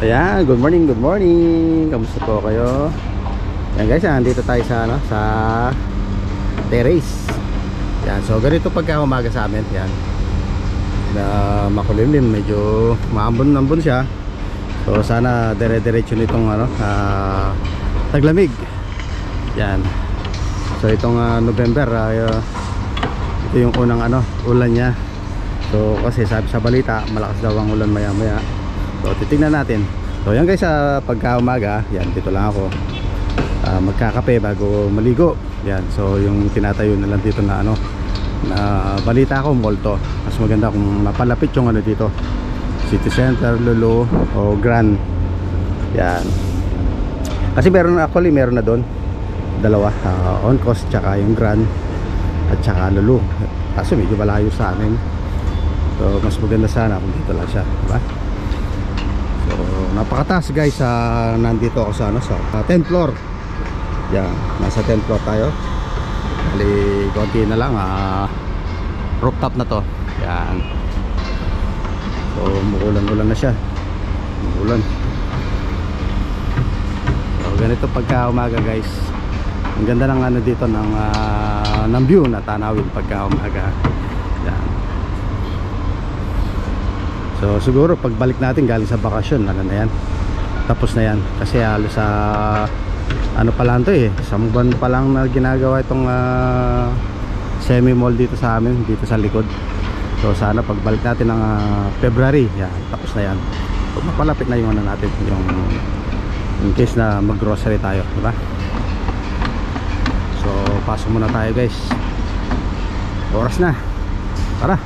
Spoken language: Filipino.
Ayan, good morning, good morning. Kamusta po kayo? Yan guys, andito tayo sa sa terrace. Yan, so ganito pagka umaga sa amin, yan. Na makulimlim, medyo maambon-ambon siya. So sana dire-diretso nitong taglamig. Yan. So itong November, ito yung unang ulan niya. So kasi sabi sa balita, malakas daw ang ulan maya-maya. So titingnan natin. So yan guys, pagka umaga, yan dito lang ako magkakape bago maligo. Yan, so yung tinatayo na lang dito na na balita ko, mall to. Mas maganda kung mapalapit yung dito, City Center, Lulu o Grand. Yan. Kasi meron na doon dalawa, on coast tsaka yung Grand at tsaka Lulu. Kasi medyo malayo sa amin. So mas maganda sana kung dito lang siya, diba? So napakataas guys, nandito ako sa 10th floor. Yan, nasa 10th floor tayo. Bali konti na lang, rooftop na to. Yan. So umuulan-ulan na siya. Umuulan. So ganito pagka umaga guys. Ang ganda ng dito ng view na tanawin pagka umaga. Yan. So siguro pagbalik natin galing sa bakasyon, na yan, tapos na yan. Kasi halos sa pa lang to isang buwan pa lang na ginagawa itong semi mall dito sa amin, dito sa likod. So sana pagbalik natin ng February, yan, tapos na yan. So mapalapit na yung natin, yung in case na mag grocery tayo, diba? So pasok muna tayo guys, oras na, tara.